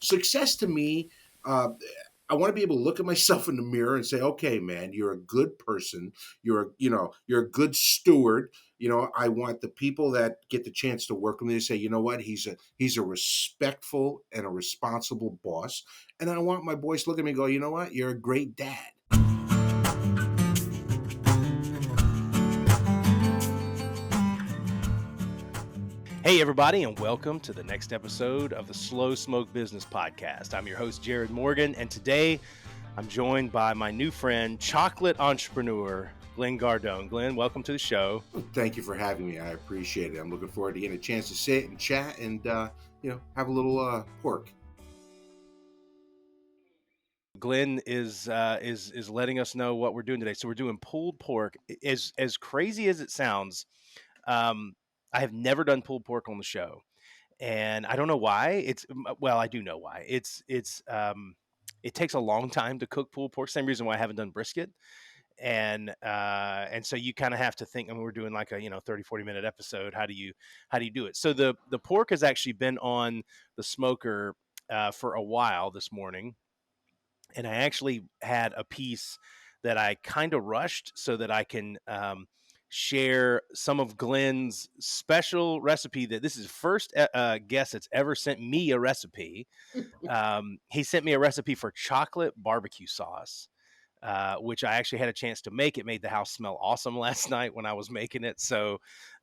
success to me, I want to be able to look at myself in the mirror and say, okay, man, you're a good person. You're a good steward. I want the people that get the chance to work with me to say, you know what, he's a respectful and a responsible boss. And I want my boys to look at me and go, you know what, you're a great dad. Hey, everybody, and welcome to the next episode of the Slow Smoke Business Podcast. I'm your host, Jared Morgan, and today I'm joined by my new friend, chocolate entrepreneur, Glenn Gardone. Glenn, welcome to the show. Thank you for having me. I appreciate it. I'm looking forward to getting a chance to sit and chat and, have a little pork. Glenn is letting us know what we're doing today. So we're doing pulled pork. As crazy as it sounds, I have never done pulled pork on the show, and I don't know why. I do know why. It takes a long time to cook pulled pork. Same reason why I haven't done brisket. And so you kind of have to think, we're doing like a 30-40 minute episode. How do you do it? So the pork has actually been on the smoker for a while this morning, and I actually had a piece that I kind of rushed so that I can share some of Glenn's special recipe. That this is first guest that's ever sent me a recipe. He sent me a recipe for chocolate barbecue sauce, which I actually had a chance to make. It made the house smell awesome last night when I was making it. So,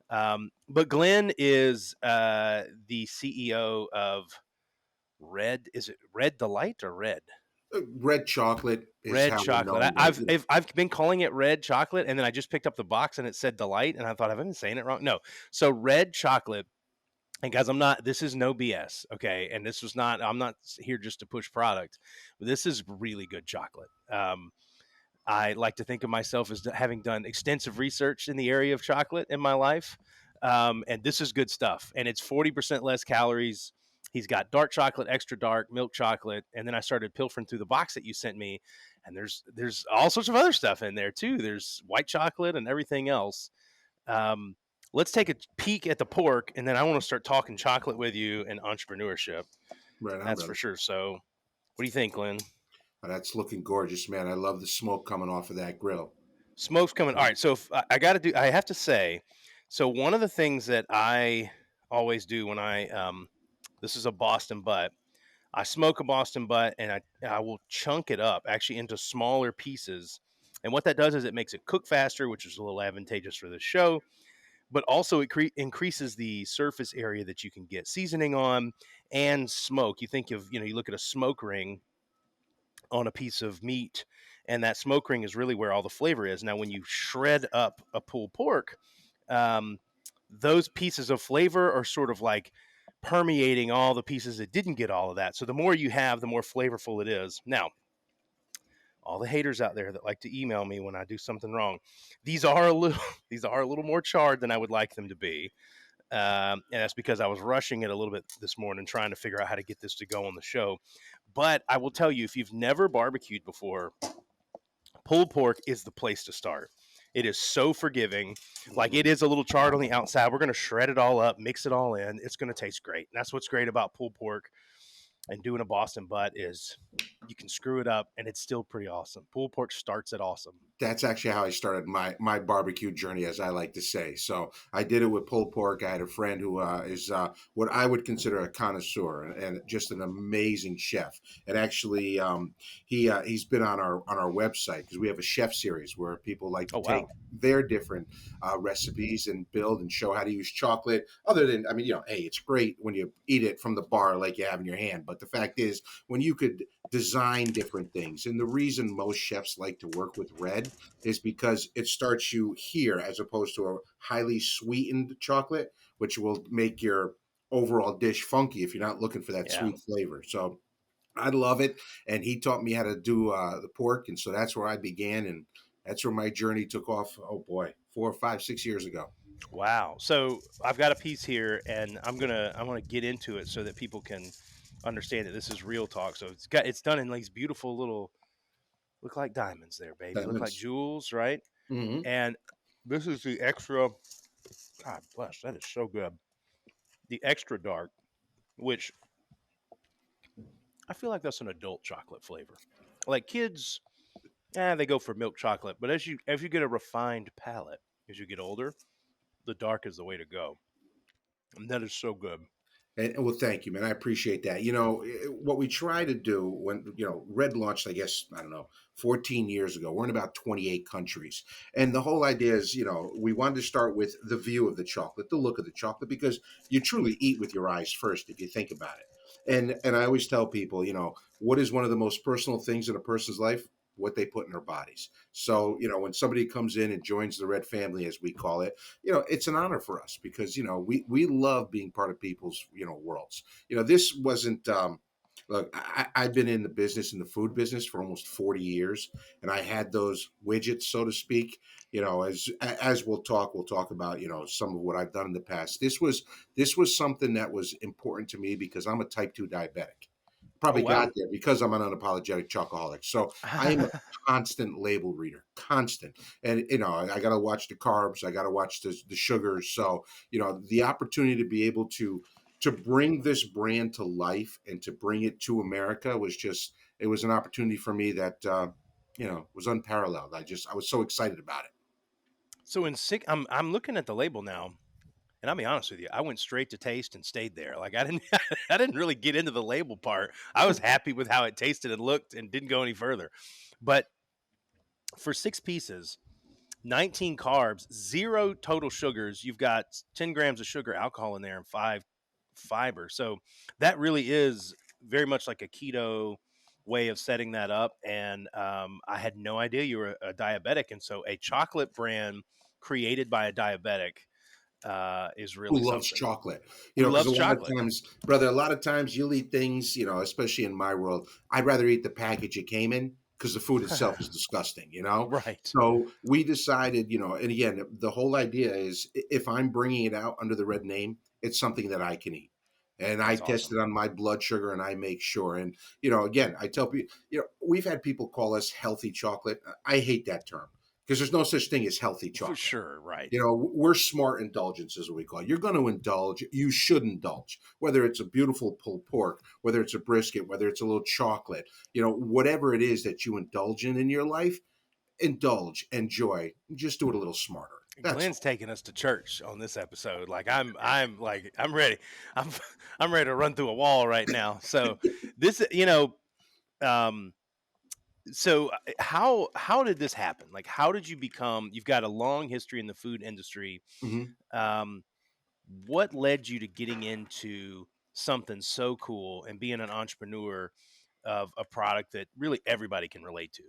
but Glenn is the CEO of Red. Is it Red Delight or Red? Red Chocolate is Red how we're Chocolate. known, but I've been calling it Red Chocolate, and then I just picked up the box and it said Delight, and I thought, I've been saying it wrong. No, so Red Chocolate. And guys, this is no BS, okay? And I'm not here just to push product. This is really good chocolate. I like to think of myself as having done extensive research in the area of chocolate in my life. And this is good stuff. And it's 40% less calories. He's got dark chocolate, extra dark, milk chocolate. And then I started pilfering through the box that you sent me. And there's all sorts of other stuff in there too. There's white chocolate and everything else. Um, let's take a peek at the pork. And then I want to start talking chocolate with you and entrepreneurship. right on, That's for brother. sure. So what do you think, Glenn? That's looking gorgeous, man. I love the smoke coming off of that grill. Smoke's coming. All right. So if I have to say, so one of the things that I always do when this is a Boston butt. I smoke a Boston butt and I will chunk it up actually into smaller pieces. And what that does is it makes it cook faster, which is a little advantageous for this show. But also it increases the surface area that you can get seasoning on and smoke. You look at a smoke ring on a piece of meat, and that smoke ring is really where all the flavor is. Now, when you shred up a pulled pork, um, those pieces of flavor are sort of like permeating all the pieces that didn't get all of that. So the more you have, the more flavorful it is. Now, all the haters out there that like to email me when I do something wrong, these are a little more charred than I would like them to be. And that's because I was rushing it a little bit this morning, trying to figure out how to get this to go on the show. But I will tell you, if you've never barbecued before, pulled pork is the place to start. It is so forgiving. Like, it is a little charred on the outside. We're going to shred it all up, mix it all in. It's going to taste great. And that's what's great about pulled pork and doing a Boston butt is you can screw it up and it's still pretty awesome. Pulled pork starts at awesome. That's actually how I started my barbecue journey, as I like to say. So I did it with pulled pork. I had a friend who is what I would consider a connoisseur and just an amazing chef. And actually, he's been on our website because we have a chef series where people like to Oh, take wow. their different recipes and build and show how to use chocolate. Other than, hey, it's great when you eat it from the bar like you have in your hand. But the fact is, when you could design different things, and the reason most chefs like to work with Red is because it starts you here as opposed to a highly sweetened chocolate, which will make your overall dish funky if you're not looking for that Yeah. sweet flavor. So I love it. And he taught me how to do the pork. And so that's where I began. And that's where my journey took off. Oh boy, 4, 5, 6 years ago. Wow. So I've got a piece here and I want to get into it so that people can understand that this is real talk. So it's done in these beautiful little, look like diamonds there, baby. Look like Diamonds. jewels, right? Mm-hmm. And this is the extra, God bless, that is so good. The extra dark, which I feel like that's an adult chocolate flavor. Like kids, they go for milk chocolate, but as you get a refined palate, as you get older, the dark is the way to go. And that is so good. And well, thank you, man. I appreciate that. What we try to do when Red launched, I guess I don't know, 14 years ago. We're in about 28 countries, and the whole idea is, we wanted to start with the view of the chocolate, the look of the chocolate, because you truly eat with your eyes first, if you think about it. And I always tell people, what is one of the most personal things in a person's life? What they put in their bodies. So, when somebody comes in and joins the Red family, as we call it, it's an honor for us because we love being part of people's worlds. This wasn't. Look, I've been in the business, in the food business, for almost 40 years, and I had those widgets, so to speak. As we'll talk about some of what I've done in the past. This was something that was important to me because I'm a type 2 diabetic. Oh Probably got wow. there because I'm an unapologetic chocoholic. So I am a constant label reader, constant. And I got to watch the carbs, I got to watch the sugars. So the opportunity to be able to bring this brand to life and to bring it to America was just it was an opportunity for me that was unparalleled. I was so excited about it. So I'm looking at the label now, and I'll be honest with you, I went straight to taste and stayed there. Like I didn't I didn't really get into the label part. I was happy with how it tasted and looked and didn't go any further. But for 6 pieces, 19 carbs, zero total sugars, you've got 10 grams of sugar alcohol in there and 5 fiber. So that really is very much like a keto way of setting that up. And I had no idea you were a diabetic. And so a chocolate brand created by a diabetic is Who really loves something. chocolate? Who Because a loves lot of chocolate? times, brother, a lot of times you'll eat things, especially in my world, I'd rather eat the package it came in because the food itself is disgusting. Right. So we decided, and again, the whole idea is if I'm bringing it out under the Red name, it's something that I can eat. And I That's test awesome. it on my blood sugar and I make sure. And, again, I tell people, we've had people call us healthy chocolate. I hate that term because there's no such thing as healthy For chocolate. sure. Right. We're smart indulgences, what we call it. You're going to indulge. You should indulge, whether it's a beautiful pulled pork, whether it's a brisket, whether it's a little chocolate, whatever it is that you indulge in your life, indulge, enjoy. Just do it a little smarter. That's Glenn's all. taking us to church on this episode. Like I'm ready. I'm I'm ready to run through a wall right now. So this, um, how did this happen? Like, how did you become? You've got a long history in the food industry. Mhm. Um, what led you to getting into something so cool and being an entrepreneur of a product that really everybody can relate to?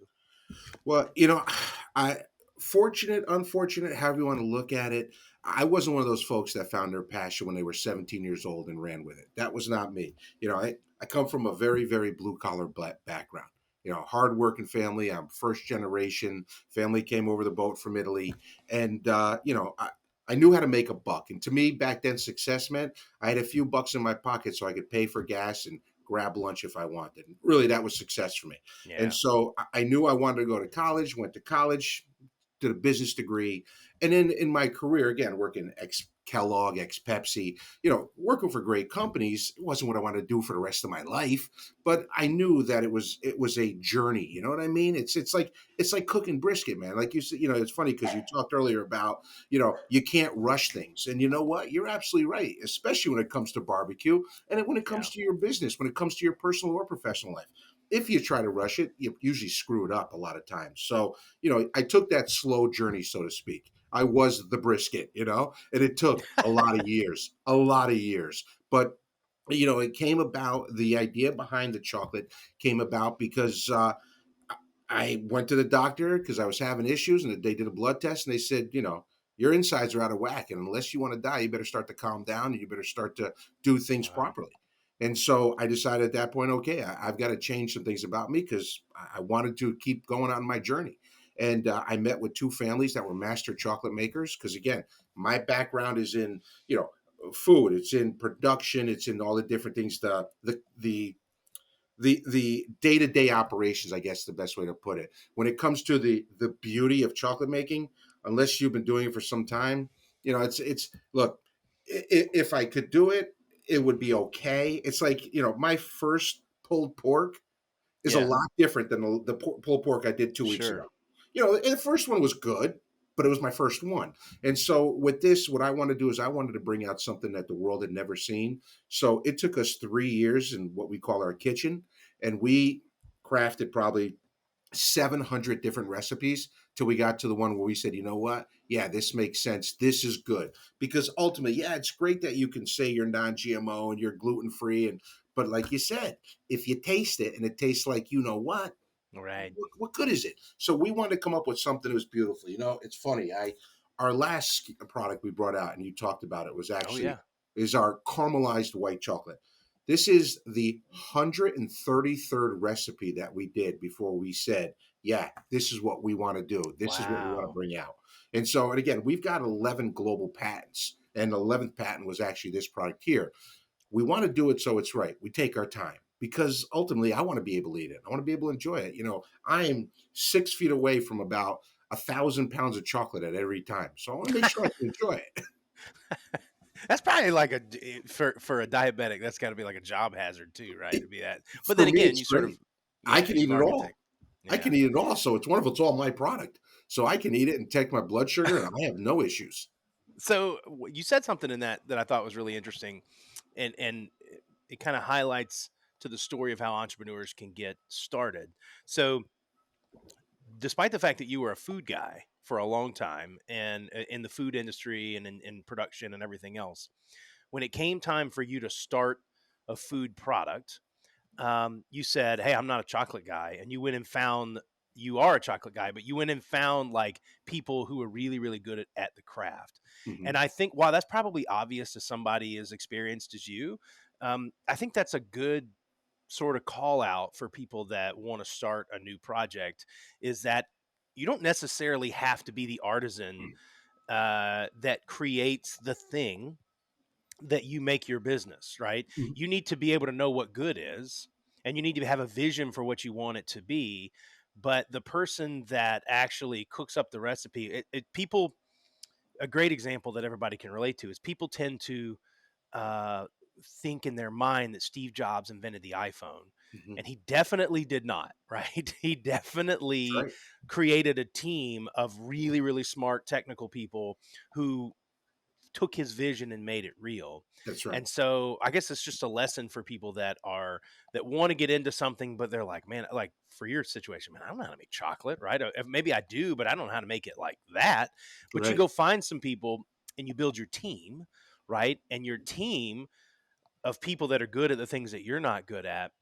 Well, I fortunate, unfortunate, however you want to look at it. I wasn't one of those folks that found their passion when they were 17 years old and ran with it. That was not me. I come from a very, very blue collar black background. Hardworking family. I'm first generation. Family came over the boat from Italy, and I knew how to make a buck. And to me, back then, success meant I had a few bucks in my pocket so I could pay for gas and grab lunch if I wanted. And really, that was success for me. And Yeah. so I knew I wanted to go to college, went to college, did a business degree. And then in my career, again, working ex Kellogg, ex Pepsi, working for great companies, it wasn't what I wanted to do for the rest of my life. But I knew that it was a journey. You know what I mean? It's like cooking brisket, man. Like you said, it's funny because you talked earlier about, you can't rush things. And you know what? You're absolutely right, especially when it comes to barbecue and when it Yeah. comes to your business, when it comes to your personal or professional life. If you try to rush it, you usually screw it up a lot of times. So, I took that slow journey, so to speak. I was the brisket, and it took a lot of years. But, it came about, the idea behind the chocolate came about because I went to the doctor because I was having issues and they did a blood test and they said, your insides are out of whack. And unless you want to die, you better start to calm down and you better start to do things Wow. properly. And so I decided at that point, okay, I've got to change some things about me because I wanted to keep going on my journey. And I met with two families that were master chocolate makers because, again, my background is in, food, it's in production, it's in all the different things, the day-to-day operations, I guess the best way to put it. When it comes to the beauty of chocolate making, unless you've been doing it for some time, it's look, if I could do it, it would be okay. It's like, my first pulled pork is a Yeah. lot different than the pulled pork I did 2 weeks ago. Sure. And the first one was good, but it was my first one. And so with this, what I want to do is I wanted to bring out something that the world had never seen. So it took us 3 years in what we call our kitchen, and we crafted probably 700 different recipes till we got to the one where we said, you know what? Yeah, this makes sense. This is good. Because ultimately, yeah, it's great that you can say you're non-GMO and you're gluten free. But like you said, if you taste it and it tastes like you know Right. what good is it? So we wanted to come up with something that was beautiful. It's funny. I Our last product we brought out, and you talked about it, was Oh actually yeah. is our caramelized white chocolate. This is the 133rd recipe that we did before we said, yeah, this is what we want to do. This is what we want to Wow. bring out. And again, we've got 11 global patents, and the 11th patent was actually this product here. We want to do it so it's right. We take our time because ultimately I want to be able to eat it. I want to be able to enjoy it. I am 6 feet away from about 1,000 pounds of chocolate at every time. So I want to make sure I can enjoy it. That's probably like for a diabetic, that's got to be like a job hazard too, right? To be that. But For then me, again, it's you sort great. of, I yeah, can eat you've it all. architect. I can Yeah. eat it all. So it's wonderful. It's all my product. So I can eat it and take my blood sugar and I have no issues. So you said something in that I thought was really interesting, and it kind of highlights to the story of how entrepreneurs can get started. So despite the fact that you were a food guy for a long time and in the food industry and in production and everything else, when it came time for you to start a food product, you said, "Hey, I'm not a chocolate guy," and you went and found you are a chocolate guy, but you went and found like people who are really, really good at the craft. And Mhm. I think while that's probably obvious to somebody as experienced as you, I think that's a good sort of call out for people that want to start a new project is that you don't necessarily have to be the artisan that creates the thing that you make your business, right? Mhm. You need to be able to know what good is, and you need to have a vision for what you want it to be. But the person that actually cooks up the recipe, people, a great example that everybody can relate to is people tend to uh, think in their mind that Steve Jobs invented the iPhone. Mhm. And he definitely did not, right? He That's definitely right. created a team of really, really smart technical people who took his vision and made it real. That's right. And so I guess it's just a lesson for people that want to get into something, but they're like, man, like for your situation, man, I don't know how to make chocolate, right? Maybe I do, but I don't know how to make it like that. But you Right. go find some people and you build your team, right? And your team of people that are good at the things that you're not good at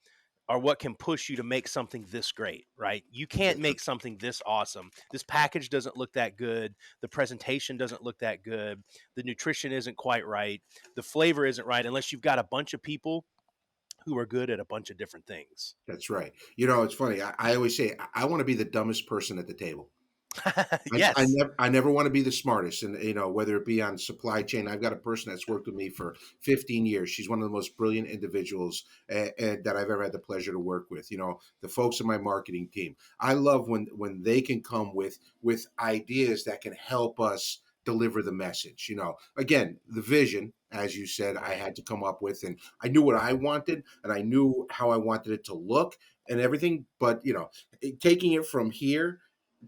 are what can push you to make something this great, right? You can't That's right. make something this awesome. This package doesn't look that good. The presentation doesn't look that good. The nutrition isn't quite right. The flavor isn't right unless you've got a bunch of people who are good at a bunch of different things. That's right. It's funny. I always say I want to be the dumbest person at the table. Yes. I never want to be the smartest, and whether it be on supply chain. I've got a person that's worked with me for 15 years. She's one of the most brilliant individuals that I've ever had the pleasure to work with. The folks in my marketing team. I love when they can come with ideas that can help us deliver the message. Again, the vision, as you said, I Right. had to come up with, and I knew what I wanted, and I knew how I wanted it to look and everything. But taking it from here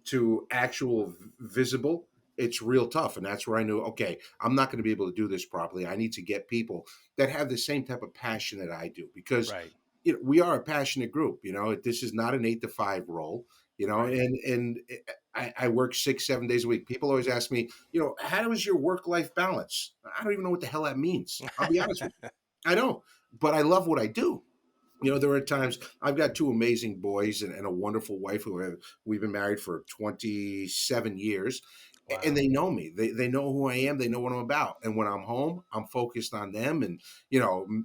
to actual visible, it's real tough. And that's where I knew, okay, I'm not going to be able to do this properly. I need to get people that have the same type of passion that I do, because Right. we are a passionate group. This is not an 8 to 5 role. Right. And I work 6 7 days a week. People always ask me, how is your work life balance? I don't even know what the hell that means. I'll be honest with you, I don't. But I love what I do. There are times I've got two amazing boys and a wonderful wife we've been married for 27 years, and Wow. they know me. They know who I am. They know what I'm about. And when I'm home, I'm focused on them and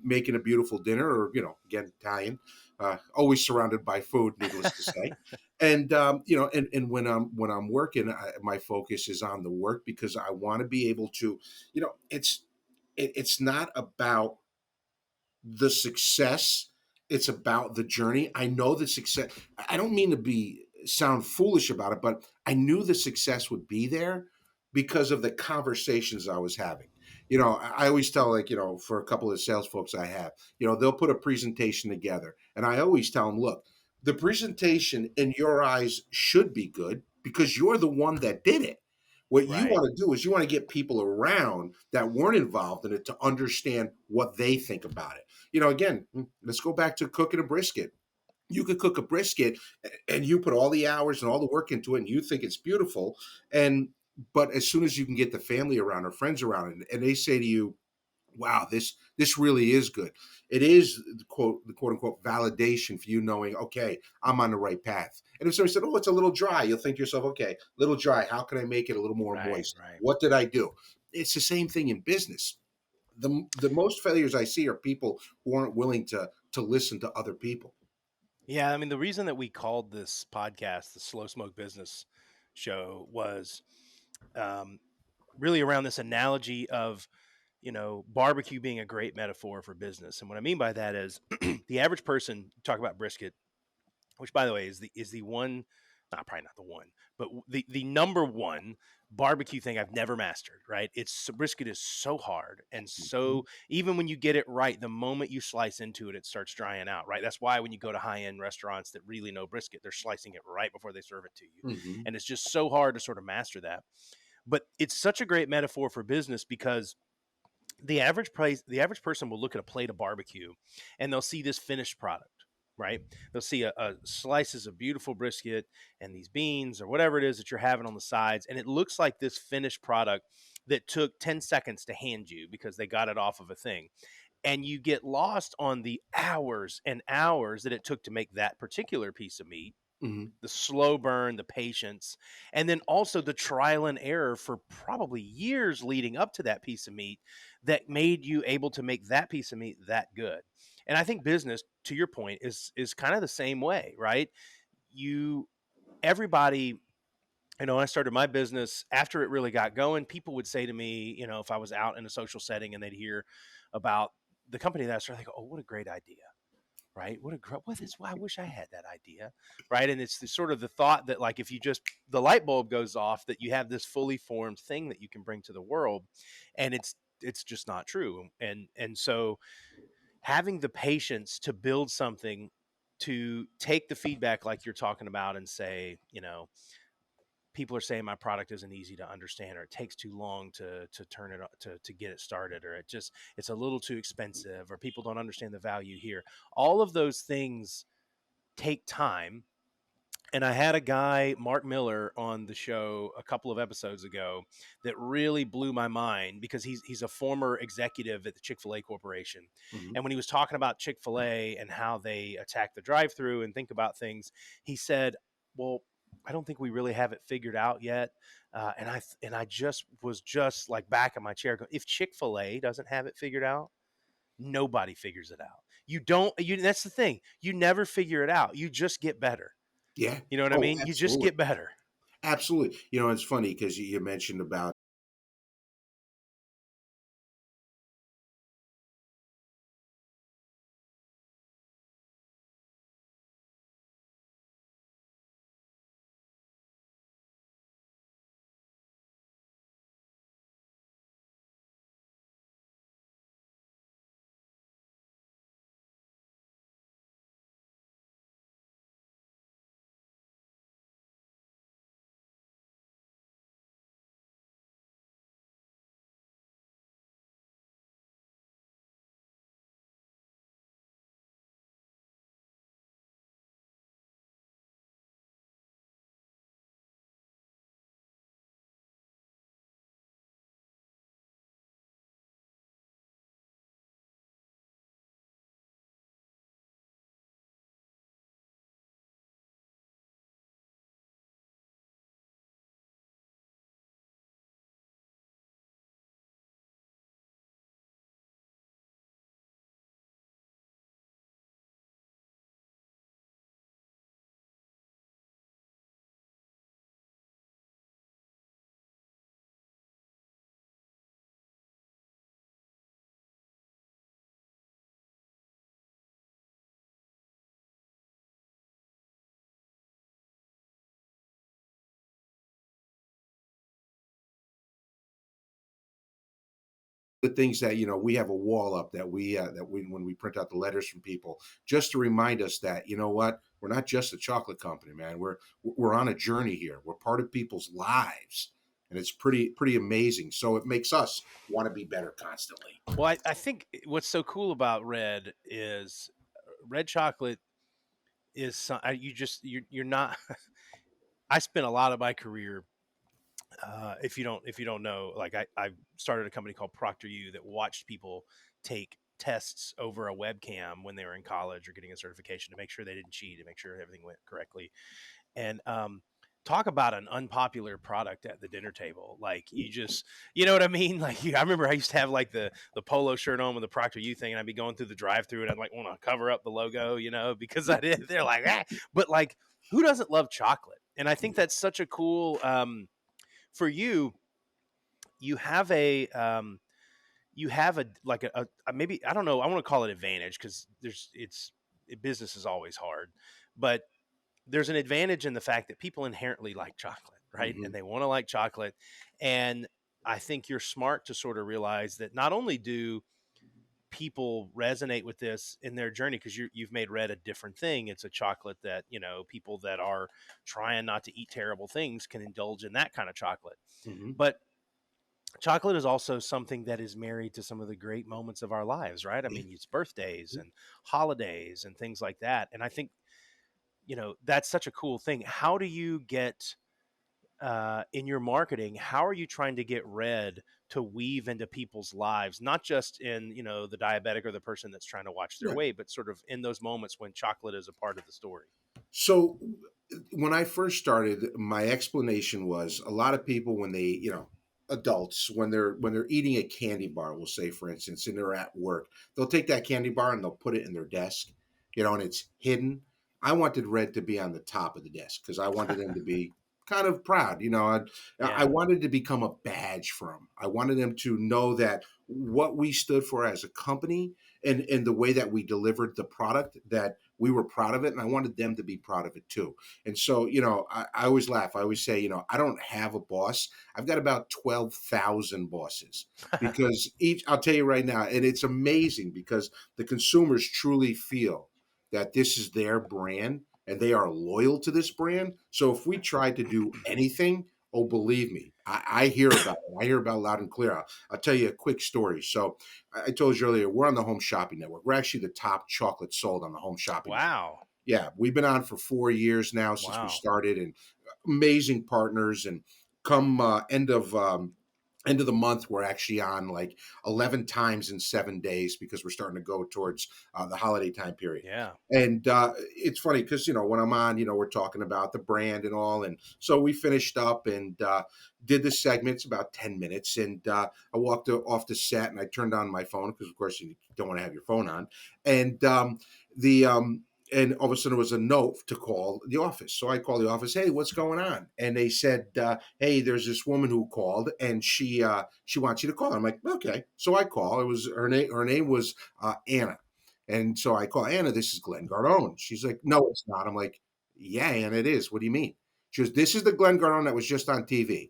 making a beautiful dinner, or again, Italian, always surrounded by food. Needless to say, and and when I'm working, my focus is on the work, because I want to be able to, it's not about the success. It's about the journey. I know the success. I don't mean to be sound foolish about it, but I knew the success would be there because of the conversations I was having. I always tell, like, for a couple of sales folks I have, they'll put a presentation together. And I always tell them, look, the presentation in your eyes should be good because you're the one that did it. What you Right. want to do is you want to get people around that weren't involved in it to understand what they think about it. Again, let's go back to cooking a brisket. You could cook a brisket and you put all the hours and all the work into it and you think it's beautiful. And but as soon as you can get the family around or friends around and they say to you, wow, this really is good. It is the quote unquote validation for you knowing, okay, I'm on the right path. And if somebody said, oh, it's a little dry, you'll think to yourself, okay, a little dry. How can I make it a little more Right. moist? Right. What did I do? It's the same thing in business. The most failures I see are people who aren't willing to listen to other people. Yeah, I mean, the reason that we called this podcast the Slow Smoke Business Show was um, really around this analogy of, barbecue being a great metaphor for business. And what I mean by that is the average person, talk about brisket, which by the way is the one, not probably not the one, but the number one barbecue thing I've never mastered. Right? Brisket is so hard, and Mhm, so even when you get it right, the moment you slice into it, it starts drying out. Right? That's why when you go to high end restaurants that really know brisket, they're slicing it right before they serve it to you, mhm, and it's just so hard to sort of master that. But it's such a great metaphor for business because the average person will look at a plate of barbecue and they'll see this finished product, right? They'll see a slices of beautiful brisket and these beans or whatever it is that you're having on the sides, and it looks like this finished product that took 10 seconds to hand you because they got it off of a thing, and you get lost on the hours and hours that it took to make that particular piece of meat, mhm, the slow burn, the patience, and then also the trial and error for probably years leading up to that piece of meat that made you able to make that piece of meat that good. And I think business, to your point, is kind of the same way, right? You Everybody, when I started my business, after it really got going, people would say to me, if I was out in a social setting and they'd hear about the company that I started, they go, "Oh, what a great idea." Right? What is why I wish I had that idea. Right. And it's the sort of the thought that, like, if you just, the light bulb goes off, that you have this fully formed thing that you can bring to the world. And it's just not true. And so having the patience to build something, to take the feedback like you're talking about and say, people are saying my product isn't easy to understand, or it takes too long to turn it to get it started, or it's a little too expensive, or people don't understand the value here. All of those things take time. And I had a guy, Mark Miller, on the show a couple of episodes ago that really blew my mind because he's a former executive at the Chick-fil-A Corporation. mhm. And when he was talking about Chick-fil-A and how they attack the drive-through and think about things, he said, "Well, I don't think we really have it figured out yet." And I just was just like back in my chair going, if Chick-fil-A doesn't have it figured out, nobody figures it out. You don't. That's the thing. You never figure it out. You just get better. Yeah. You know what I Oh, mean? You just absolutely. get better. Absolutely. It's funny because you mentioned about the things that we have a wall up that we when we print out the letters from people, just to remind us that what, we're not just a chocolate company, man. We're on a journey here. We're part of people's lives, and it's pretty amazing. So it makes us want to be better constantly. Well, I think what's so cool about Red is Red Chocolate is you just you're not. I spent a lot of my career. If you don't know, like I started a company called Proctor U that watched people take tests over a webcam when they were in college or getting a certification to make sure they didn't cheat, to make sure everything went correctly. And talk about an unpopular product at the dinner table. Like you know what I mean? Like I remember I used to have like the polo shirt on with the Procter U thing, and I'd be going through the drive-through, and I'd like want to cover up the logo, because I did. They're like, ah. But like, who doesn't love chocolate? And I think that's such a cool. For you, you have a like maybe I don't know. I want to call it advantage because business is always hard, but there's an advantage in the fact that people inherently like chocolate, right? Hmm. And they want to like chocolate. And I think you're smart to sort of realize that not only do people resonate with this in their journey, because you've made Red a different thing. It's a chocolate that, people that are trying not to eat terrible things can indulge in that kind of chocolate. Hmm. But chocolate is also something that is married to some of the great moments of our lives, right? I Yeah. mean, it's birthdays and holidays and things like that. And I think that's such a cool thing. How do you get in your marketing, how are you trying to get Red to weave into people's lives, not just in the diabetic or the person that's trying to watch their Yeah. weight, but sort of in those moments when chocolate is a part of the story? So when I first started, my explanation was a lot of people when adults when they're eating a candy bar, we'll say for instance, and they're at work, they'll take that candy bar and they'll put it in their desk, and it's hidden. I wanted Red to be on the top of the desk because I wanted them to be kind of proud. I Yeah. wanted to become a badge for them. I wanted them to know that what we stood for as a company and the way that we delivered the product, that we were proud of it, and I wanted them to be proud of it too. And so, I always laugh. I always say, I don't have a boss. I've got about 12,000 bosses, because I'll tell you right now, and it's amazing because the consumers truly feel that this is their brand and they are loyal to this brand. So if we try to do anything, oh, believe me, I hear about it. I hear about it loud and clear. I'll tell you a quick story. So I told you earlier, we're on the Home Shopping Network. We're actually the top chocolate sold on the Home Shopping Network. Wow. Yeah, we've been on for 4 years now since we Wow. started, and amazing partners. And come end of the month, we're actually on like 11 times in 7 days because we're starting to go towards the holiday time period. Yeah. And it's funny because when I'm on, we're talking about the brand and all, and so we finished up and did the segments about 10 minutes, and I walked off the set and I turned on my phone because, of course, you don't want to have your phone on, and the and all of a sudden, it was a note to call the office. So I called the office. Hey, what's going on? And they said, "Hey, there's this woman who called, and she wants you to call." I'm like, "Okay." So I call. It was her name. Her name was Anna, and so I call Anna. This is Glenn Gardone. She's like, "No, it's not." I'm like, "Yeah, Anna, it is. What do you mean?" She goes, "This is the Glenn Gardone that was just on TV."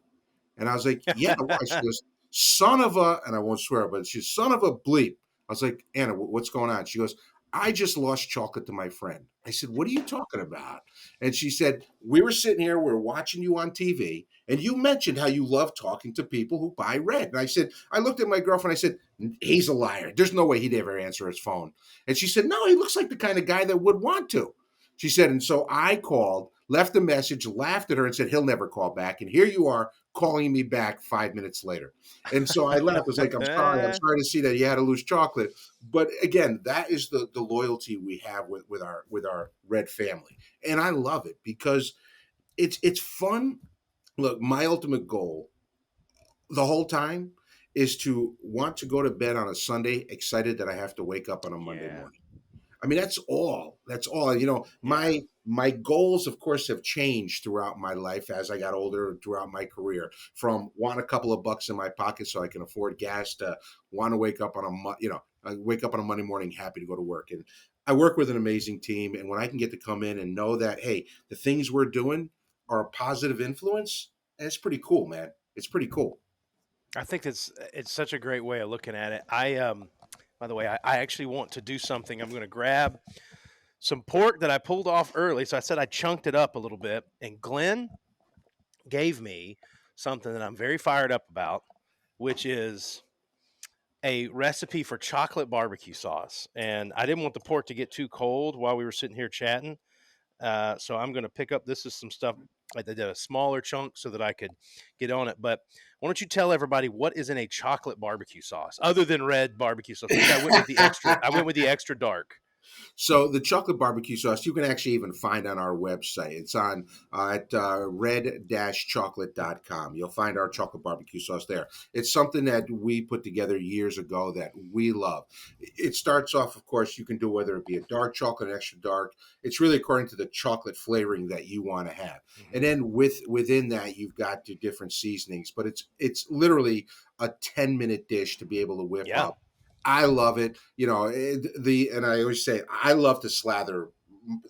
And I was like, "Yeah, why?" She goes, "Son of a," and I won't swear, but she's "son of a bleep." I was like, "Anna, what's going on?" She goes, "I just lost chocolate to my friend." I said, "What are you talking about?" And she said, "We were sitting here, we are watching you on TV, and you mentioned how you love talking to people who buy Red." And I said, I looked at my girlfriend, I said, "He's a liar. There's no way he'd ever answer his phone." And she said, "No, he looks like the kind of guy that would want to." She said, and so I called, left a message, laughed at her, and said, "He'll never call back." And here you are calling me back 5 minutes later. And so I laughed. I was like, "I'm sorry. I'm sorry to see that you had to lose chocolate." But again, that is the loyalty we have with our Red family. And I love it because it's fun. Look, my ultimate goal the whole time is to want to go to bed on a Sunday excited that I have to wake up on a Monday Yeah. morning. I mean, that's all. That's all. Yeah. My goals, of course, have changed throughout my life as I got older, throughout my career. From want a couple of bucks in my pocket so I can afford gas to want to wake up on I wake up on a Monday morning happy to go to work. And I work with an amazing team, and when I can get to come in and know that, hey, the things we're doing are a positive influence, it's pretty cool, man. It's pretty cool. I think it's such a great way of looking at it. By the way, I actually want to do something. I'm going to grab some pork that I pulled off early. So I said I chunked it up a little bit, and Glenn gave me something that I'm very fired up about, which is a recipe for chocolate barbecue sauce. And I didn't want the pork to get too cold while we were sitting here chatting. So I'm going to pick up. This is some stuff. I did a smaller chunk so that I could get on it. But why don't you tell everybody what is in a chocolate barbecue sauce other than red barbecue sauce? Which I went with the extra. I went with the extra dark. So the chocolate barbecue sauce you can actually even find on our website. It's on at red-chocolate.com. You'll find our chocolate barbecue sauce there. It's something that we put together years ago that we love. It starts off, of course, you can do whether it be a dark chocolate, extra dark. It's really according to the chocolate flavoring that you want to have. And Mm-hmm. then within that, you've got your different seasonings. But it's literally a 10-minute dish to be able to whip Yeah, up. I love it. And I always say I love to slather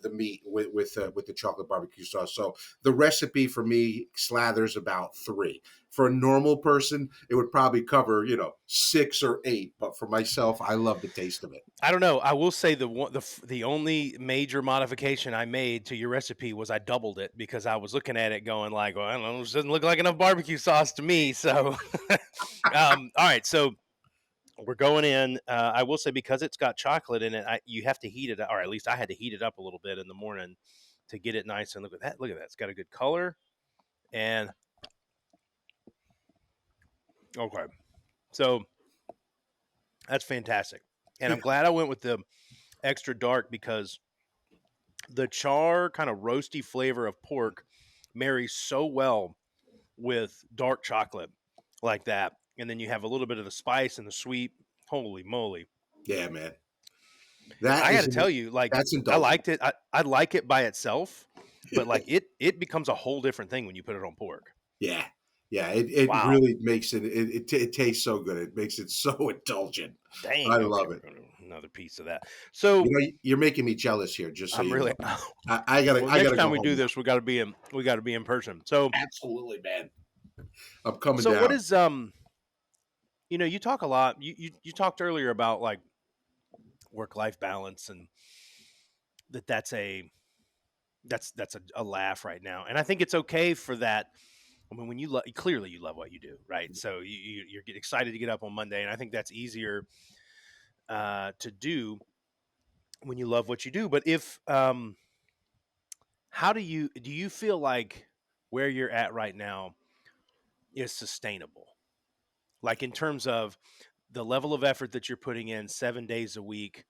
the meat with the chocolate barbecue sauce. So the recipe for me slathers about three. For a normal person, it would probably cover 6 or 8. But for myself, I love the taste of it. I don't know. I will say the only major modification I made to your recipe was I doubled it because I was looking at it going like, well, I don't know, this doesn't look like enough barbecue sauce to me. So, all right, so we're going in. I will say because it's got chocolate in it, you have to heat it, or at least I had to heat it up a little bit in the morning to get it nice. And look at that! Look at that! It's got a good color. And okay, so that's fantastic. And I'm glad I went with the extra dark because the char kind of roasty flavor of pork marries so well with dark chocolate like that. And then you have a little bit of the spice and the sweet. Holy moly. Yeah, man. That I got is to tell you, like, that's I indulgent. liked it. I like it by itself, but like it becomes a whole different thing when you put it on pork. Yeah. Yeah, it Wow. really makes it tastes so good. It makes it so indulgent. I Dang. Okay, love we're it. going to another piece of that. So You're making me jealous here, just so I'm you really know. I gotta well. I Next gotta time go we do home now. this, we got to be in person. So Absolutely, man. I'm coming so what down. is you talk a lot. You talked earlier about like work life balance and that's a laugh right now. And I think it's okay for that. I mean, when clearly you love what you do, right? So you're get excited to get up on Monday, and I think that's easier to do when you love what you do. But if how do you feel like where you're at right now is sustainable? Like in terms of the level of effort that you're putting in 7 days a week,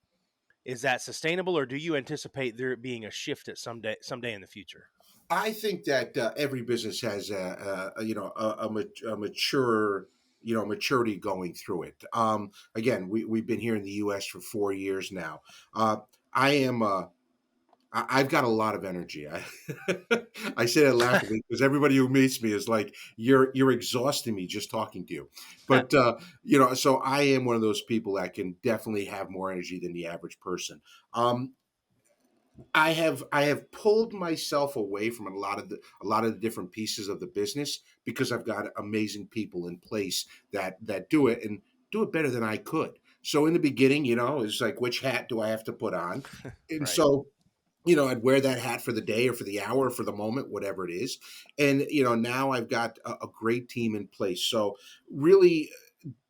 is that sustainable, or do you anticipate there being a shift at someday in the future? I think that every business has a mature maturity going through it. Again, we've been here in the U.S. for 4 years now. I am. I've got a lot of energy. I say that laughingly because everybody who meets me is like, "You're exhausting me just talking to you." But so I am one of those people that can definitely have more energy than the average person. Um, I have pulled myself away from a lot of the different pieces of the business because I've got amazing people in place that do it and do it better than I could. So in the beginning, it's like which hat do I have to put on? And Right. so I'd wear that hat for the day or for the hour or for the moment, whatever it is. And now I've got a great team in place. So really,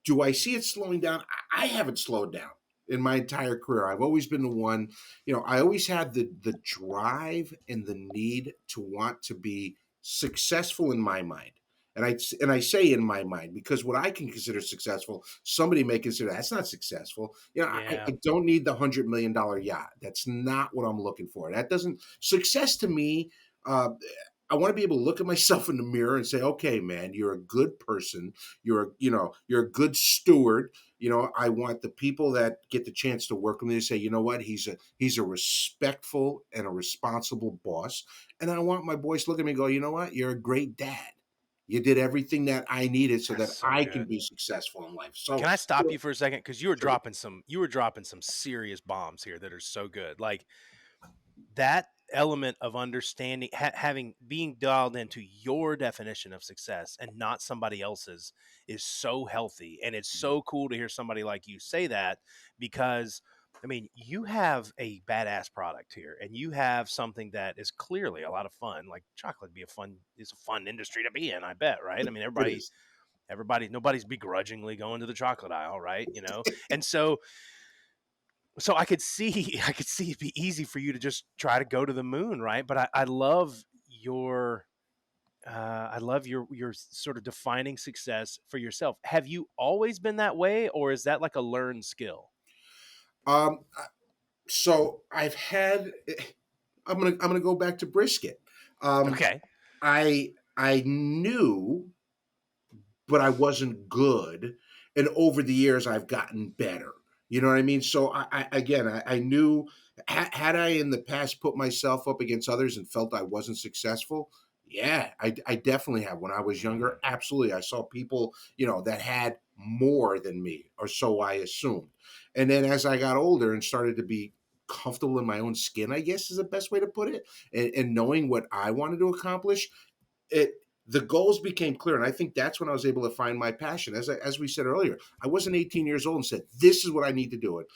do I see it slowing down? I haven't slowed down in my entire career. I've always been the one, I always had the drive and the need to want to be successful in my mind. And I say in my mind because what I can consider successful, somebody may consider that's not successful. I Yeah. don't need the $100 million yacht. That's not what I'm looking for. That doesn't success to me. Uh, I want to be able to look at myself in the mirror and say, okay, man, you're a good person. You're a good steward. I want the people that get the chance to work with me to say, you know what, he's a respectful and a responsible boss. And I want my boys to look at me and go, you know what, you're a great dad. You did everything that I needed so That's that so I can good. be successful in life. So, Can I stop you for a second? Because sure. you were dropping some serious bombs here that are so good. Like that. element of understanding, having being dialed into your definition of success and not somebody else's is so healthy. And it's so cool to hear somebody like you say that, because I mean, you have a badass product here, and you have something that is clearly a lot of fun. Like chocolate be a fun is a fun industry to be in, I bet, right? I mean, It is. nobody's begrudgingly going to the chocolate aisle, right? And so I could see it'd be easy for you to just try to go to the moon, right? But I love your sort of defining success for yourself. Have you always been that way, or is that like a learned skill? Um, so I've had. I'm gonna go back to brisket. Um, Okay, I knew, but I wasn't good. And over the years, I've gotten better. You know what I mean? So I knew, had I in the past put myself up against others and felt I wasn't successful. Yeah, I definitely have. When I was younger, absolutely. I saw people, that had more than me, or so I assumed. And then as I got older and started to be comfortable in my own skin, I guess is the best way to put it, and knowing what I wanted to accomplish, it the goals became clear, and I think that's when I was able to find my passion. As we said earlier, I wasn't 18 years old and said, "This is what I need to do." It.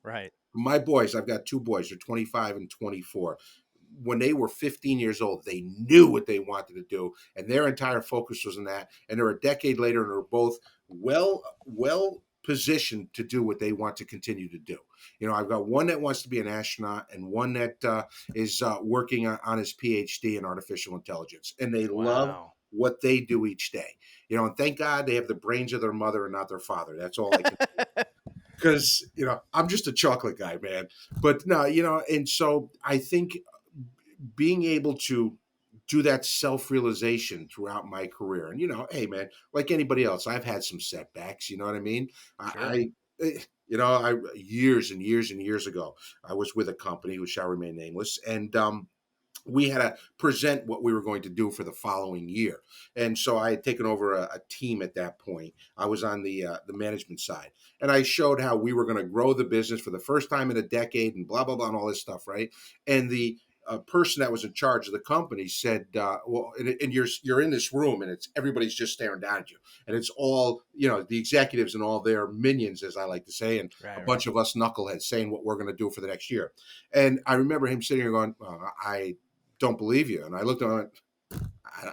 right. My boys, I've got two boys. They're 25 and 24. When they were 15 years old, they knew what they wanted to do, and their entire focus was on that. And they're a decade later, and they're both well positioned to do what they want to continue to do. I've got one that wants to be an astronaut, and one that is working on his PhD in artificial intelligence, and they love Wow. what they do each day. And thank God they have the brains of their mother and not their father. That's all I can, because I'm just a chocolate guy, man. But no, and so I think being able to do that self-realization throughout my career, and hey man, like anybody else, I've had some setbacks. You know what I mean? Sure. I years and years and years ago, I was with a company who shall remain nameless, and we had to present what we were going to do for the following year. And so I had taken over a team at that point. I was on the management side, and I showed how we were going to grow the business for the first time in a decade, and blah blah blah, and all this stuff, right? And the person that was in charge of the company said, "Well, and you're in this room, and it's everybody's just staring down at you, and it's all the executives and all their minions, as I like to say, and a Right, bunch right. of us knuckleheads saying what we're going to do for the next year." And I remember him sitting here going, "I don't believe you." And I looked at him,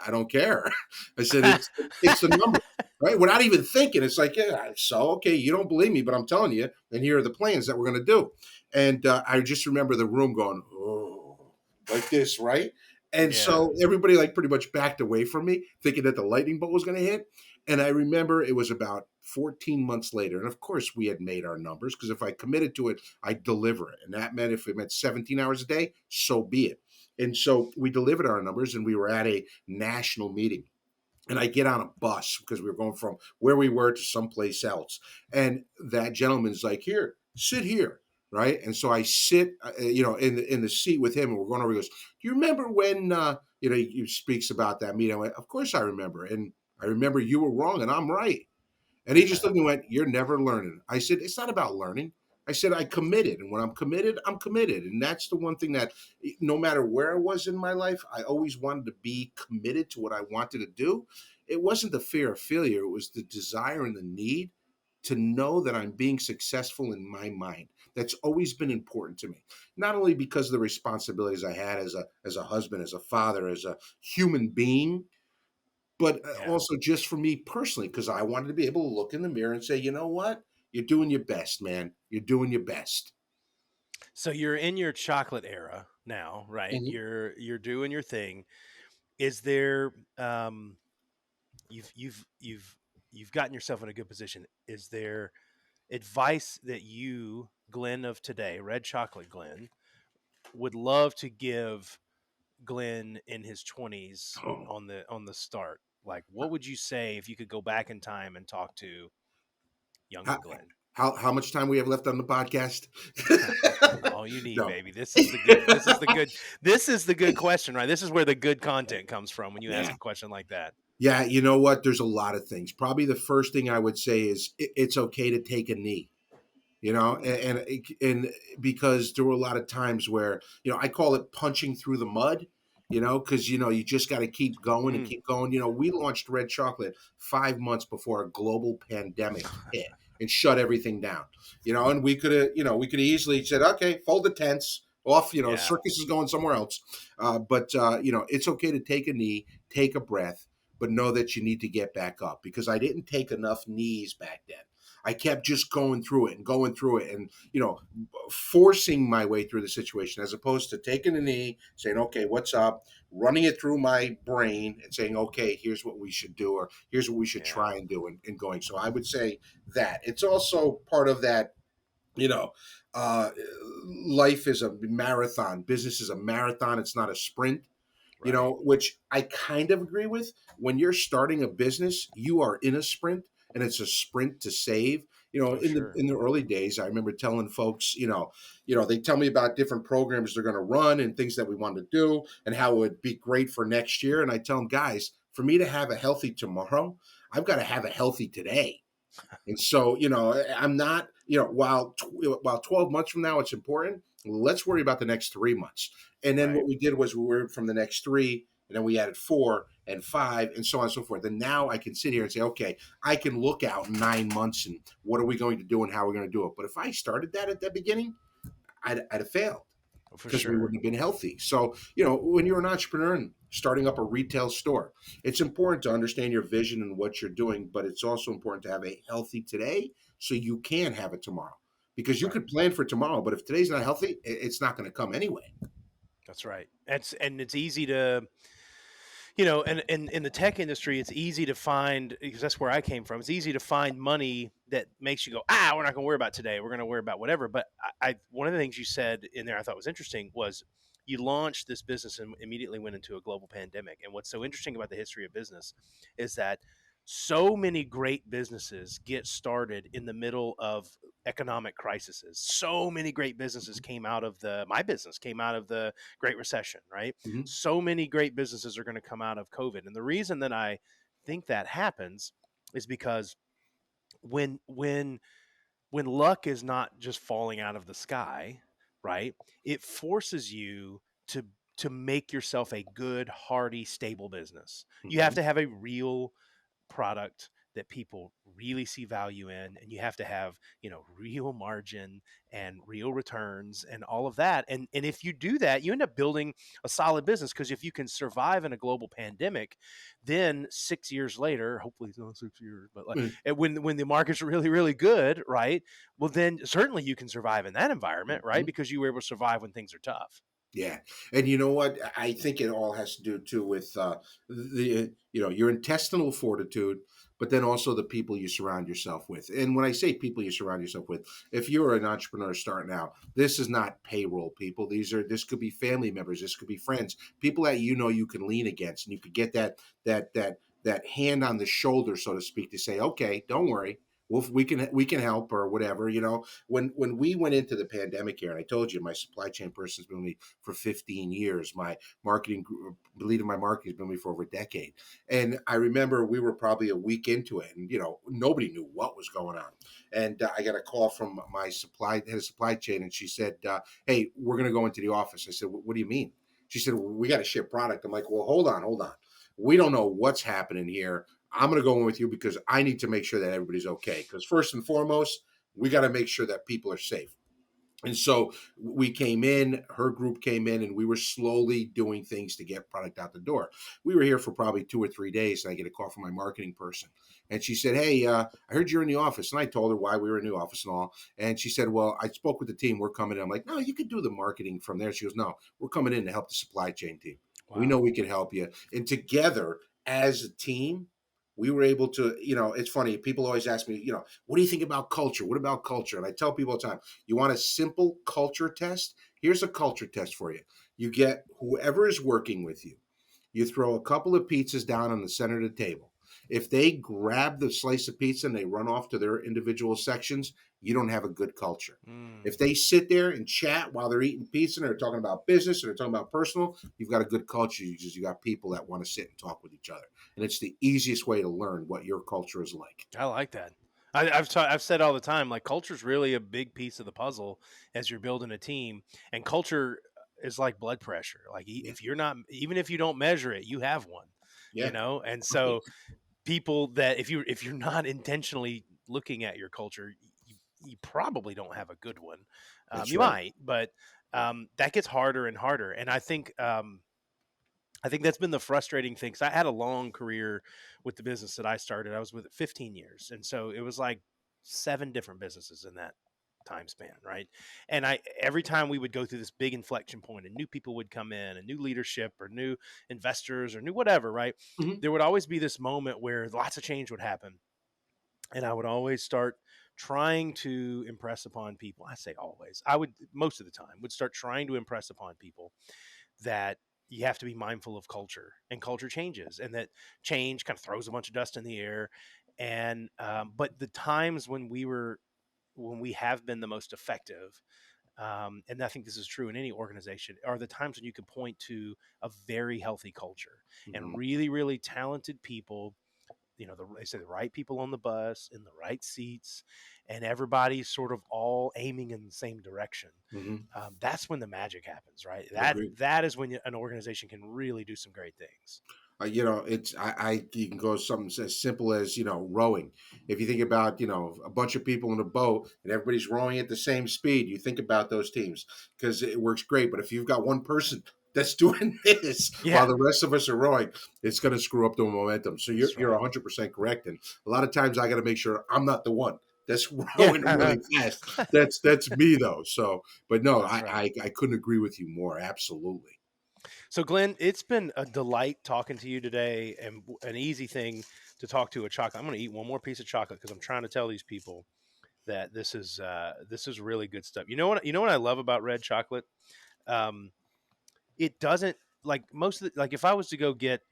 I don't care. I said, it's the number, right? Without even thinking, it's like, yeah, so, okay, you don't believe me, but I'm telling you, and here are the plans that we're going to do. And I just remember the room going, oh, like this, right? And Yeah. so everybody like pretty much backed away from me, thinking that the lightning bolt was going to hit. And I remember it was about 14 months later. And of course, we had made our numbers, because if I committed to it, I'd deliver it. And that meant if it meant 17 hours a day, so be it. And so we delivered our numbers, and we were at a national meeting. And I get on a bus because we were going from where we were to someplace else. And that gentleman's like, "Here, sit here." Right. And so I sit, in the seat with him, and we're going over. He goes, "Do you remember when, he speaks about that meeting?" I went, "Of course I remember. And I remember you were wrong and I'm right." And he just looked at me and went, "You're never learning." I said, "It's not about learning." I said, "I committed. And when I'm committed, I'm committed." And that's the one thing that, no matter where I was in my life, I always wanted to be committed to what I wanted to do. It wasn't the fear of failure, it was the desire and the need to know that I'm being successful in my mind. That's always been important to me. Not only because of the responsibilities I had as a husband, as a father, as a human being, but Yeah. also just for me personally, because I wanted to be able to look in the mirror and say, "You know what? You're doing your best, man. You're doing your best." So you're in your chocolate era now, right? Mhm. You're doing your thing. Is there you've you've you've you've gotten yourself in a good position. Is there advice that you, Glenn of today, Red Chocolate Glenn, would love to give Glenn in his 20s Oh, on the start? Like, what would you say if you could go back in time and talk to younger how, Glenn? how much time we have left on the podcast? All you need, No. baby. This is the good question, right? This is where the good content comes from when you ask Yeah. a question like that. Yeah. You know what? There's a lot of things. Probably the first thing I would say is, it's okay to take a knee. you know, Mm, and because there were a lot of times where, I call it punching through the mud, because you just got to keep going and mm, keep going. We launched Red Chocolate 5 months before a global pandemic hit and shut everything down. And we could easily said, okay, fold the tents off. yeah, Circus is going somewhere else. But it's okay to take a knee, take a breath, but know that you need to get back up, because I didn't take enough knees back then. I kept just going through it and going through it, and forcing my way through the situation, as opposed to taking a knee, saying, "Okay, what's up?" Running it through my brain and saying, "Okay, here's what we should do, or here's what we should yeah, try and do," and going. So I would say that it's also part of that. You know, uh, Life is a marathon. Business is a marathon. It's not a sprint, right, which I kind of agree with. When you're starting a business, you are in a sprint, and it's a sprint to save. oh In the sure, in the early days, I remember telling folks, they tell me about different programs they're going to run and things that we want to do and how it would be great for next year. And I tell them, guys, for me to have a healthy tomorrow, I've got to have a healthy today. And so, I'm not, while 12 months from now it's important, let's worry about the next 3 months. And then right, what we did was we worried from the next three, and then we added 4 and 5, and so on and so forth. And now I can sit here and say, okay, I can look out 9 months and what are we going to do and how are we going to do it. But if I started that at the beginning, I'd have failed, for because we sure, wouldn't have been healthy. So, when you're an entrepreneur and starting up a retail store, it's important to understand your vision and what you're doing, but it's also important to have a healthy today so you can have it tomorrow. Because you right. could plan for tomorrow, but if today's not healthy, it's not going to come anyway. That's right. It's easy to, and in the tech industry, it's easy to find, because that's where I came from. It's easy to find money that makes you go, we're not going to worry about today. We're going to worry about whatever. But one of the things you said in there I thought was interesting was you launched this business and immediately went into a global pandemic. And what's so interesting about the history of business is that so many great businesses get started in the middle of economic crises. So many great businesses came out of my business came out of the Great Recession, right? Mhm. So many great businesses are going to come out of COVID. And the reason that I think that happens is because when when when luck is not just falling out of the sky, right? It forces you to make yourself a good, hardy, stable business. You have Mhm. to have a real product that people really see value in, and you have to have real margin and real returns and all of that. And if you do that, you end up building a solid business, because if you can survive in a global pandemic, then 6 years later, hopefully it's not 6 years, but like Mhm. when the market's really really good, right? Well, then certainly you can survive in that environment, right? Mhm. Because you were able to survive when things are tough. Yeah, and you know what? I think it all has to do too with the your intestinal fortitude, but then also the people you surround yourself with. And when I say people you surround yourself with, if you're an entrepreneur starting out, this is not payroll people. This could be family members, this could be friends, people that you can lean against, and you could get that hand on the shoulder, so to speak, to say, okay, don't worry. We can help or whatever. When we went into the pandemic here, and I told you my supply chain person's been with me for 15 years. My lead of my marketing has been with me for over a decade. And I remember we were probably a week into it, and nobody knew what was going on. And I got a call from my head of supply chain, and she said, "Hey, we're going to go into the office." I said, "What do you mean?" She said, "Well, we got to ship product." I'm like, "Well, hold on, hold on. We don't know what's happening here. I'm going to go in with you because I need to make sure that everybody's okay. Because first and foremost, we got to make sure that people are safe." And so we came in, her group came in, and we were slowly doing things to get product out the door. We were here for probably 2 or 3 days, and I get a call from my marketing person. And she said, "Hey, I heard you're in the office." And I told her why we were in the office and all. And she said, "Well, I spoke with the team. We're coming in." I'm like, "No, you could do the marketing from there." She goes, "No, we're coming in to help the supply chain team. We know Wow. we can help you." And together as a team, we were able to, it's funny. People always ask me, what do you think about culture? What about culture? And I tell people all the time, you want a simple culture test? Here's a culture test for you. You get whoever is working with you. You throw a couple of pizzas down on the center of the table. If they grab the slice of pizza and they run off to their individual sections, you don't have a good culture. Mm. If they sit there and chat while they're eating pizza and they're talking about business or they're talking about personal, you've got a good culture. You got people that want to sit and talk with each other. And it's the easiest way to learn what your culture is like. I like that. I've said all the time, like culture is really a big piece of the puzzle as you're building a team, and culture is like blood pressure. Like Yeah. if you're not, even if you don't measure it, you have one, Yeah. and so people that if you're not intentionally looking at your culture, you probably don't have a good one. That's You right. might, but Yeah. that gets harder and harder. And I think that's been the frustrating thing. Cause I had a long career with the business that I started. I was with it 15 years. And so it was like 7 different businesses in that time span. Right. And every time we would go through this big inflection point and new people would come in and new leadership or new investors or new whatever, right. Mhm. There would always be this moment where lots of change would happen. And I would always start trying to impress upon people. I say always, I would most of the time would start trying to impress upon people that you have to be mindful of culture and culture changes and that change kind of throws a bunch of dust in the air. And but the times when we have been the most effective, and I think this is true in any organization, are the times when you can point to a very healthy culture and Mhm. really really talented people. They say the right people on the bus in the right seats, and everybody's sort of all aiming in the same direction. Mhm. That's when the magic happens, right? That Agreed. that is when an organization can really do some great things. It's I you can go something as simple as rowing. If you think about a bunch of people in a boat and everybody's rowing at the same speed, you think about those teams because it works great. But if you've got one person that's doing this while Yeah, the rest of us are rowing, it's going to screw up the momentum. So you're that's you're right. 100% correct. And a lot of times I got to make sure I'm not the one that's rowing Yeah, really fast. That's me though. So, but no, that's I right. I, I couldn't agree with you more. Absolutely. So, Glenn, it's been a delight talking to you today, and an easy thing to talk to a chocolate. I'm going to eat one more piece of chocolate because I'm trying to tell these people that this is really good stuff. You know what I love about red chocolate? Um, it doesn't like most of the, like if I was to go get,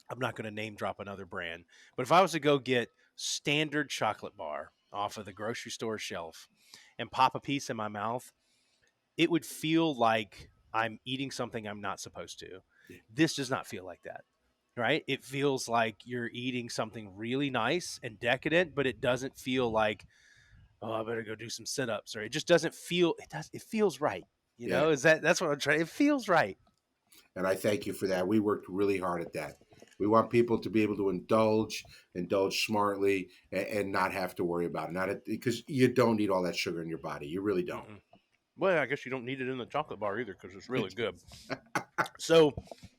I'm not going to name drop another brand, but if I was to go get standard chocolate bar off of the grocery store shelf and pop a piece in my mouth, it would feel like I'm eating something I'm not supposed to. Yeah. This does not feel like that. Right? It feels like you're eating something really nice and decadent, but it doesn't feel like, oh, I better go do some sit-ups, or it just doesn't feel it feels right. Yeah. Is that's what I'm trying. It feels right. And I thank you for that. We worked really hard at that. We want people to be able to indulge smartly, and not have to worry about it. Not because you don't need all that sugar in your body. You really don't. Mm-mm. Well, I guess you don't need it in the chocolate bar either because it's really good. So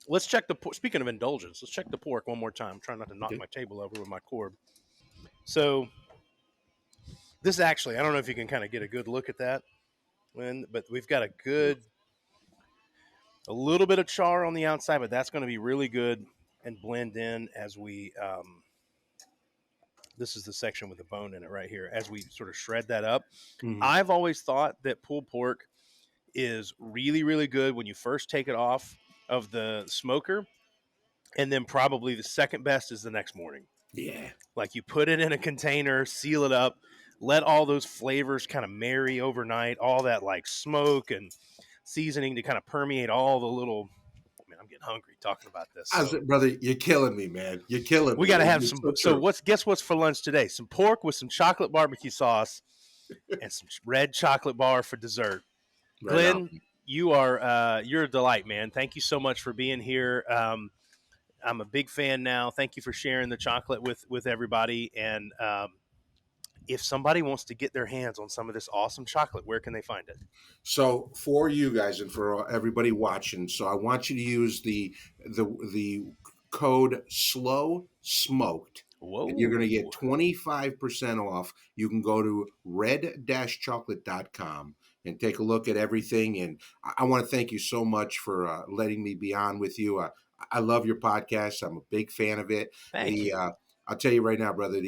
let's check the speaking of indulgence. Let's check the pork one more time. I'm trying not to knock Okay. my table over with my cord. So this actually, I don't know if you can kind of get a good look at that, but we've got a little bit of char on the outside, but that's going to be really good and blend in as we. This is the section with the bone in it right here. As we sort of shred that up, Mhm. I've always thought that pulled pork is really, really good when you first take it off of the smoker, and then probably the second best is the next morning. Yeah. Like you put it in a container, seal it up, let all those flavors kind of marry overnight, all that like smoke and seasoning to kind of permeate all the little. I mean, I'm getting hungry talking about this. So Brother, you're killing me, man. You're killing we me. got to have It's some. so So true. what's guess what's for lunch today? Some pork with some chocolate barbecue sauce and some red chocolate bar for dessert. Right on. Glenn, you're a delight, man. Thank you so much for being here. I'm a big fan now. Thank you for sharing the chocolate with everybody. And if somebody wants to get their hands on some of this awesome chocolate, where can they find it? So for you guys and for everybody watching, so I want you to use the code slow smoked, and you're going to get Whoa. 25% off. You can go to red-chocolate.com and take a look at everything. And I want to thank you so much for letting me be on with you. I love your podcast. I'm a big fan of it. Thank The you. I'll tell you right now, brother.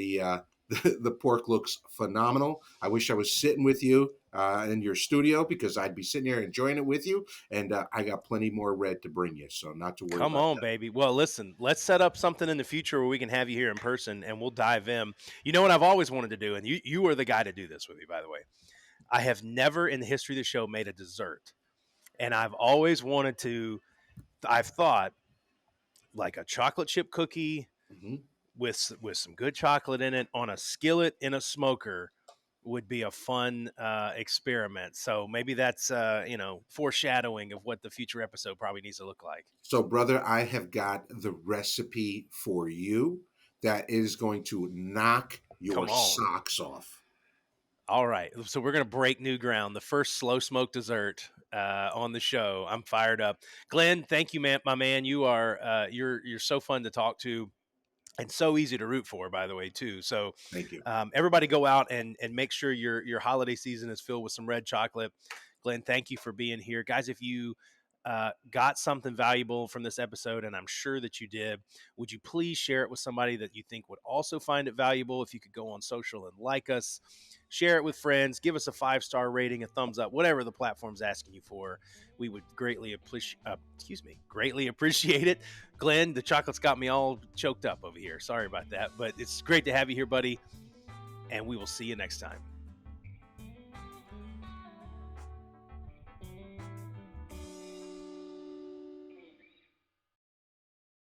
The pork looks phenomenal. I wish I was sitting with you in your studio because I'd be sitting here enjoying it with you. And I got plenty more red to bring you, so not to worry Come about on, that. baby. Well, listen, let's set up something in the future where we can have you here in person and we'll dive in. You know what I've always wanted to do, and you are the guy to do this with me, by the way. I have never in the history of the show made a dessert. And I've always I've thought like a chocolate chip cookie Mhm. with some good chocolate in it on a skillet in a smoker would be a fun experiment. So maybe that's foreshadowing of what the future episode probably needs to look like. So, brother, I have got the recipe for you that is going to knock your Come on. socks off. All right. So we're going to break new ground. The first slow smoke dessert on the show. I'm fired up. Glenn, thank you, man. My man, you are you're so fun to talk to and so easy to root for, by the way, too. So Thank you. everybody go out and make sure your holiday season is filled with some red chocolate. Glenn, thank you for being here. Guys, if you got something valuable from this episode, and I'm sure that you did, would you please share it with somebody that you think would also find it valuable? If you could go on social and like us, share it with friends, give us a 5-star rating, a thumbs up, whatever the platform's asking you for. We would greatly appreciate it. Glenn, the chocolate's got me all choked up over here. Sorry about that, but it's great to have you here, buddy. And we will see you next time.